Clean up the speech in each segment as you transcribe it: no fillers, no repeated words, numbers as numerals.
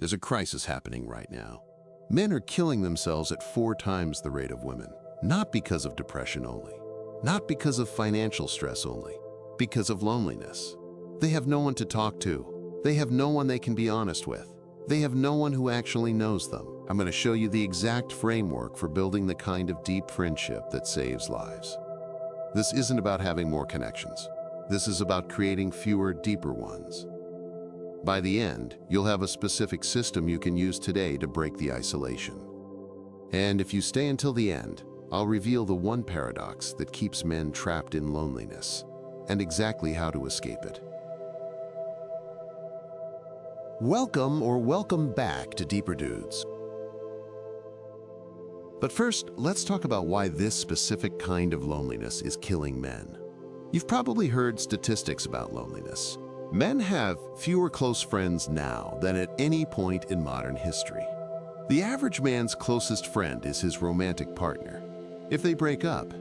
There's a crisis happening right now. Men are killing themselves at 4 times the rate of women, not because of depression only, not because of financial stress only, because of loneliness. They have no one to talk to. They have no one they can be honest with. They have no one who actually knows them. I'm going to show you the exact framework for building the kind of deep friendship that saves lives. This isn't about having more connections. This is about creating fewer, deeper ones. By the end, you'll have a specific system you can use today to break the isolation. And if you stay until the end, I'll reveal the one paradox that keeps men trapped in loneliness and exactly how to escape it. Welcome back to Deeper Dudes. But first, let's talk about why this specific kind of loneliness is killing men. You've probably heard statistics about loneliness. Men have fewer close friends now than at any point in modern history. The average man's closest friend is his romantic partner. If they break up,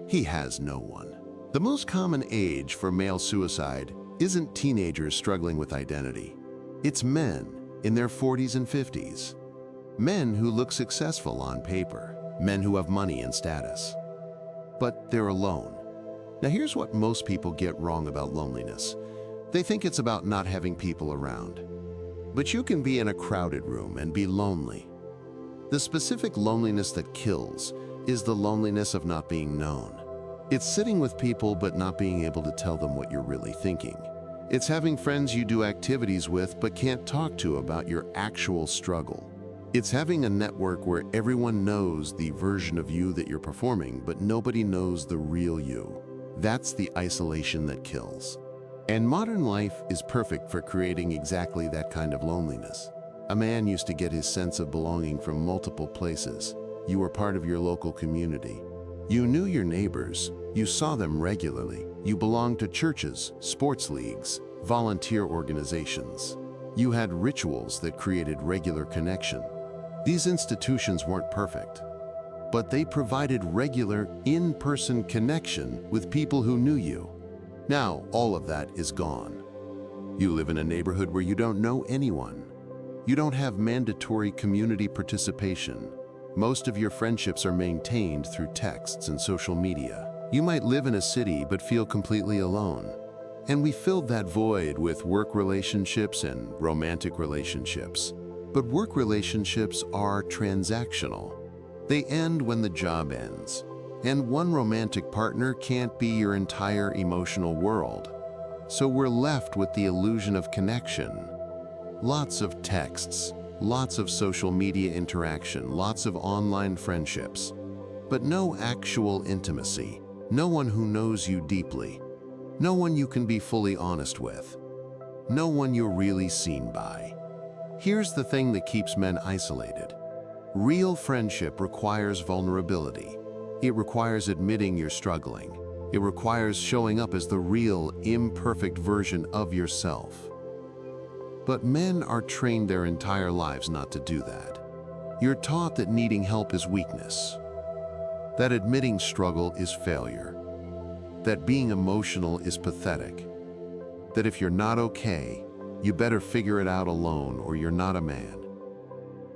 he has no one. The most common age for male suicide isn't teenagers struggling with identity. It's men in their 40s and 50s. Men who look successful on paper. Men who have money and status. But they're alone. Now here's what most people get wrong about loneliness. They think it's about not having people around. But you can be in a crowded room and be lonely. The specific loneliness that kills is the loneliness of not being known. It's sitting with people but not being able to tell them what you're really thinking. It's having friends you do activities with but can't talk to about your actual struggle. It's having a network where everyone knows the version of you that you're performing, but nobody knows the real you. That's the isolation that kills. And modern life is perfect for creating exactly that kind of loneliness. A man used to get his sense of belonging from multiple places. You were part of your local community. You knew your neighbors. You saw them regularly. You belonged to churches, sports leagues, volunteer organizations. You had rituals that created regular connection. These institutions weren't perfect, but they provided regular, in-person connection with people who knew you. Now, all of that is gone. You live in a neighborhood where you don't know anyone. You don't have mandatory community participation. Most of your friendships are maintained through texts and social media. You might live in a city but feel completely alone. And we filled that void with work relationships and romantic relationships. But work relationships are transactional. They end when the job ends. And one romantic partner can't be your entire emotional world. So we're left with the illusion of connection. Lots of texts, lots of social media interaction, lots of online friendships, but no actual intimacy, no one who knows you deeply, no one you can be fully honest with, no one you're really seen by. Here's the thing that keeps men isolated. Real friendship requires vulnerability. It requires admitting you're struggling. It requires showing up as the real, imperfect version of yourself. But men are trained their entire lives not to do that. You're taught that needing help is weakness, that admitting struggle is failure, that being emotional is pathetic, that if you're not okay, you better figure it out alone or you're not a man.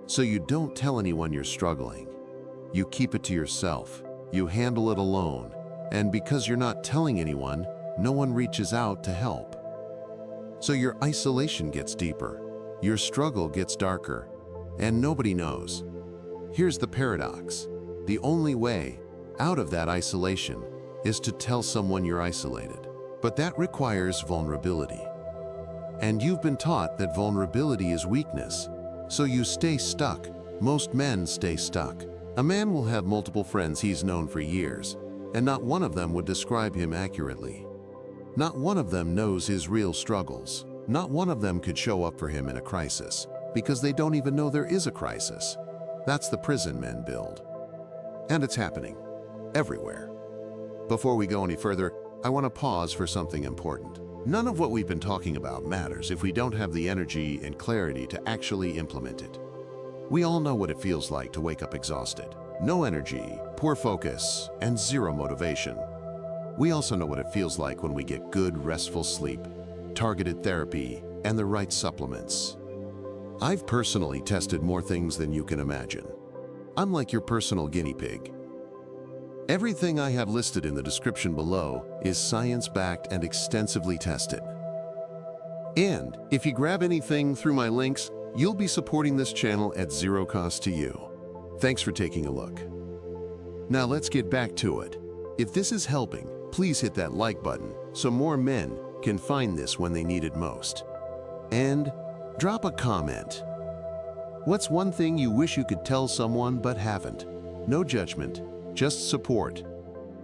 So you don't tell anyone you're struggling. You keep it to yourself. You handle it alone, and because you're not telling anyone, no one reaches out to help. So your isolation gets deeper, your struggle gets darker, and nobody knows. Here's the paradox. The only way out of that isolation is to tell someone you're isolated. But that requires vulnerability. And you've been taught that vulnerability is weakness, so you stay stuck. Most men stay stuck. A man will have multiple friends he's known for years, and not one of them would describe him accurately. Not one of them knows his real struggles. Not one of them could show up for him in a crisis, because they don't even know there is a crisis. That's the prison men build. And it's happening, everywhere. Before we go any further, I want to pause for something important. None of what we've been talking about matters if we don't have the energy and clarity to actually implement it. We all know what it feels like to wake up exhausted. No energy, poor focus, and zero motivation. We also know what it feels like when we get good, restful sleep, targeted therapy, and the right supplements. I've personally tested more things than you can imagine. I'm like your personal guinea pig. Everything I have listed in the description below is science-backed and extensively tested. And if you grab anything through my links, you'll be supporting this channel at zero cost to you. Thanks for taking a look. Now let's get back to it. If this is helping, please hit that like button so more men can find this when they need it most. And drop a comment. What's one thing you wish you could tell someone but haven't? No judgment, just support.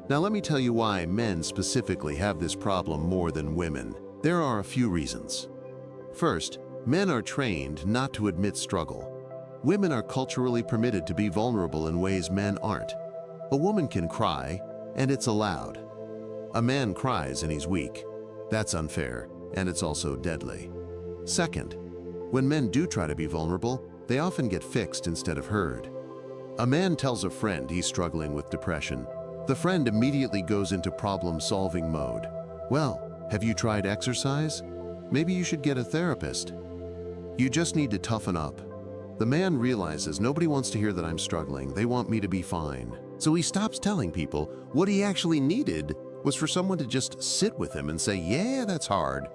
Now let me tell you why men specifically have this problem more than women. There are a few reasons. First, men are trained not to admit struggle. Women are culturally permitted to be vulnerable in ways men aren't. A woman can cry, and it's allowed. A man cries and he's weak. That's unfair, and it's also deadly. Second, when men do try to be vulnerable, they often get fixed instead of heard. A man tells a friend he's struggling with depression. The friend immediately goes into problem-solving mode. Well, have you tried exercise? Maybe you should get a therapist. You just need to toughen up. The man realizes nobody wants to hear that I'm struggling. They want me to be fine. So he stops telling people what he actually needed was for someone to just sit with him and say, yeah, that's hard,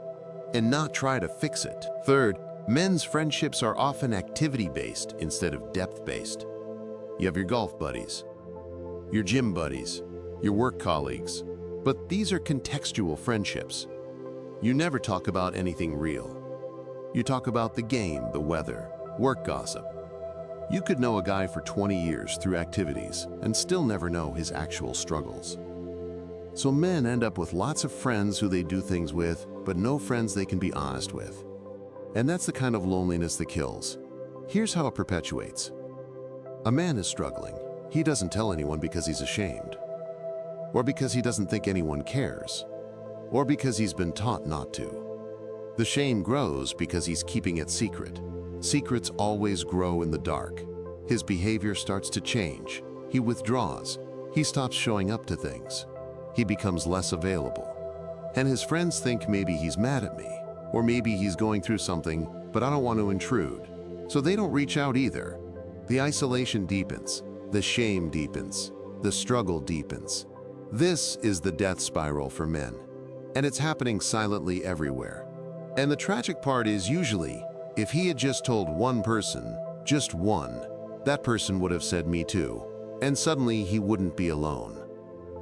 and not try to fix it. Third, men's friendships are often activity-based instead of depth-based. You have your golf buddies, your gym buddies, your work colleagues, but these are contextual friendships. You never talk about anything real. You talk about the game, the weather, work gossip. You could know a guy for 20 years through activities and still never know his actual struggles. So men end up with lots of friends who they do things with, but no friends they can be honest with. And that's the kind of loneliness that kills. Here's how it perpetuates. A man is struggling. He doesn't tell anyone because he's ashamed, or because he doesn't think anyone cares, or because he's been taught not to. The shame grows because he's keeping it secret. Secrets always grow in the dark. His behavior starts to change. He withdraws. He stops showing up to things. He becomes less available. And his friends think maybe he's mad at me, or maybe he's going through something, but I don't want to intrude. So they don't reach out either. The isolation deepens. The shame deepens. The struggle deepens. This is the death spiral for men. And it's happening silently everywhere. And the tragic part is usually, if he had just told one person, just one, that person would have said me too. And suddenly he wouldn't be alone.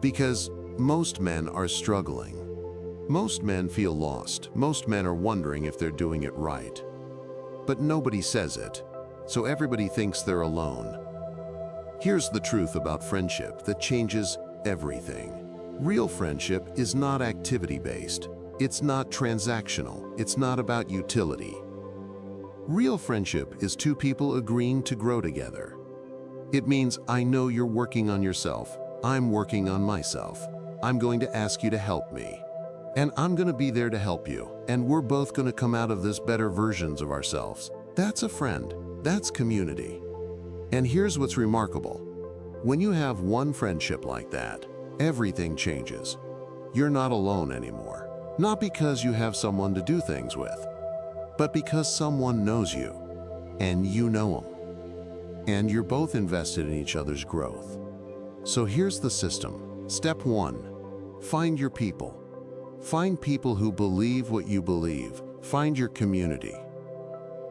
Because most men are struggling. Most men feel lost. Most men are wondering if they're doing it right. But nobody says it, so everybody thinks they're alone. Here's the truth about friendship that changes everything. Real friendship is not activity-based. It's not transactional. It's not about utility. Real friendship is two people agreeing to grow together. It means I know you're working on yourself. I'm working on myself. I'm going to ask you to help me. And I'm going to be there to help you. And we're both going to come out of this better versions of ourselves. That's a friend. That's community. And here's what's remarkable. When you have one friendship like that, everything changes. You're not alone anymore. Not because you have someone to do things with, but because someone knows you, and you know them. And you're both invested in each other's growth. So here's the system. Step 1, find your people. Find people who believe what you believe. Find your community.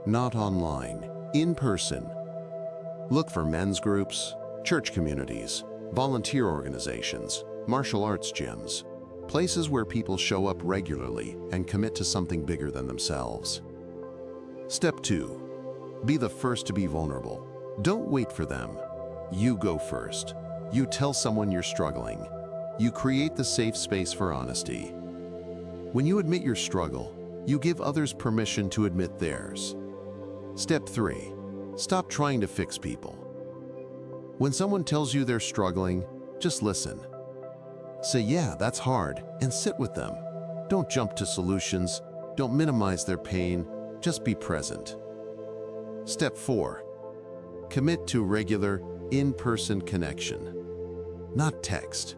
Not online, in person. Look for men's groups, church communities, volunteer organizations, martial arts gyms, places where people show up regularly and commit to something bigger than themselves. Step 2, be the first to be vulnerable. Don't wait for them. You go first. You tell someone you're struggling. You create the safe space for honesty. When you admit your struggle, you give others permission to admit theirs. Step 3, stop trying to fix people. When someone tells you they're struggling, just listen. Say, yeah, that's hard, and sit with them. Don't jump to solutions. Don't minimize their pain. Just be present. Step 4, commit to regular, in-person connection. Not text.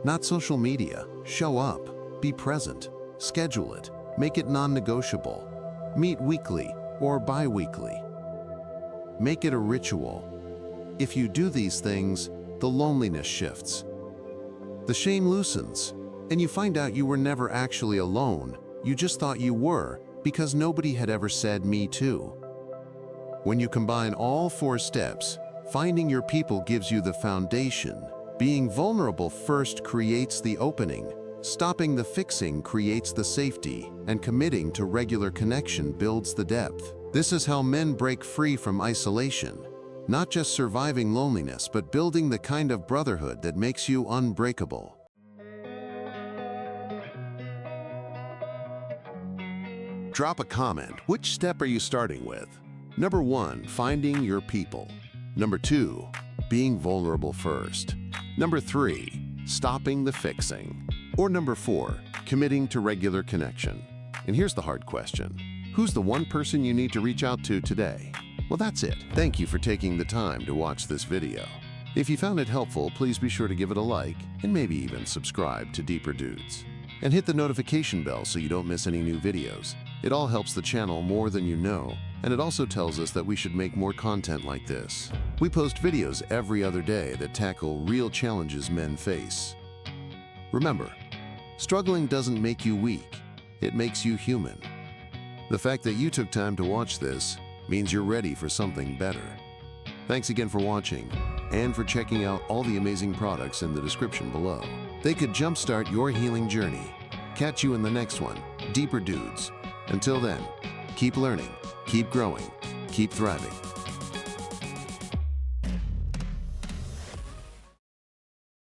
Not social media. Show up. Be present. Schedule it. Make it non-negotiable. Meet weekly. or bi-weekly. Make it a ritual. If you do these things, the loneliness shifts. The shame loosens, and you find out you were never actually alone. You just thought you were because nobody had ever said "me too." When you combine all 4 steps, finding your people gives you the foundation. Being vulnerable first creates the opening. Stopping the fixing creates the safety, and committing to regular connection builds the depth. This is how men break free from isolation. Not just surviving loneliness, but building the kind of brotherhood that makes you unbreakable. Drop a comment. Which step are you starting with? Number 1, finding your people. Number 2, being vulnerable first. Number 3, stopping the fixing. Or number 4, committing to regular connection. And here's the hard question. Who's the one person you need to reach out to today? Well, that's it. Thank you for taking the time to watch this video. If you found it helpful, please be sure to give it a like and maybe even subscribe to Deeper Dudes. And hit the notification bell so you don't miss any new videos. It all helps the channel more than you know, and it also tells us that we should make more content like this. We post videos every other day that tackle real challenges men face. Remember, struggling doesn't make you weak, it makes you human. The fact that you took time to watch this means you're ready for something better. Thanks again for watching and for checking out all the amazing products in the description below. They could jumpstart your healing journey. Catch you in the next one, Deeper Dudes. Until then, keep learning, keep growing, keep thriving.